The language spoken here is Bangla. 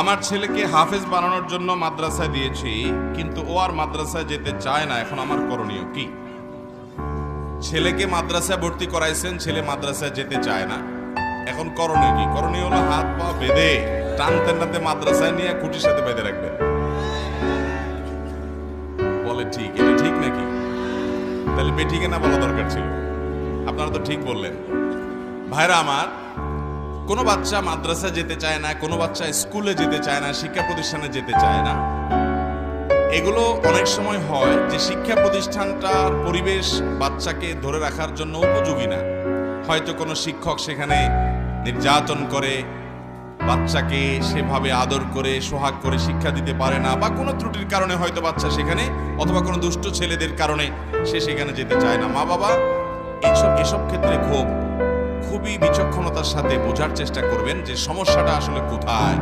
আমার ছেলেকে হাফেজ বানানোর জন্য মাদ্রাসায় দিয়েছি, কিন্তু ও আর মাদ্রাসায় যেতে চায় না। এখন আমার করণীয় কি? ছেলেকে মাদ্রাসায় ভর্তি করাইছেন, ছেলে মাদ্রাসায় যেতে চায় না। এখন করণীয় কি? করণীয় হলো হাত পা বেঁধে টানতে টানতে মাদ্রাসায় নিয়ে খুঁটির সাথে বেঁধে রাখবেন। বলে ঠিক, এটা ঠিক নাকি? তাহলে বেঠিকে না বলা দরকার ছিল। আপনারা তো ঠিক বললেন। ভাইরা আমার, কোনো বাচ্চা মাদ্রাসা যেতে চায় না, কোনো বাচ্চা স্কুলে যেতে চায় না, শিক্ষা প্রতিষ্ঠানে যেতে চায় না। এগুলো অনেক সময় হয় যে শিক্ষা প্রতিষ্ঠানটার পরিবেশ বাচ্চাকে ধরে রাখার জন্য উপযোগী না। হয়তো কোনো শিক্ষক সেখানে নির্যাতন করে, বাচ্চাকে সেভাবে আদর করে সোহাগ করে শিক্ষা দিতে পারে না, বা কোনো ত্রুটির কারণে হয়তো বাচ্চা সেখানে, অথবা কোনো দুষ্ট ছেলেদের কারণে সে সেখানে যেতে চায় না। মা বাবা এসব ক্ষেত্রে খুবই বিচক্ষণতার সাথে বোঝার চেষ্টা করবেন যে সমস্যাটা আসলে কোথায়।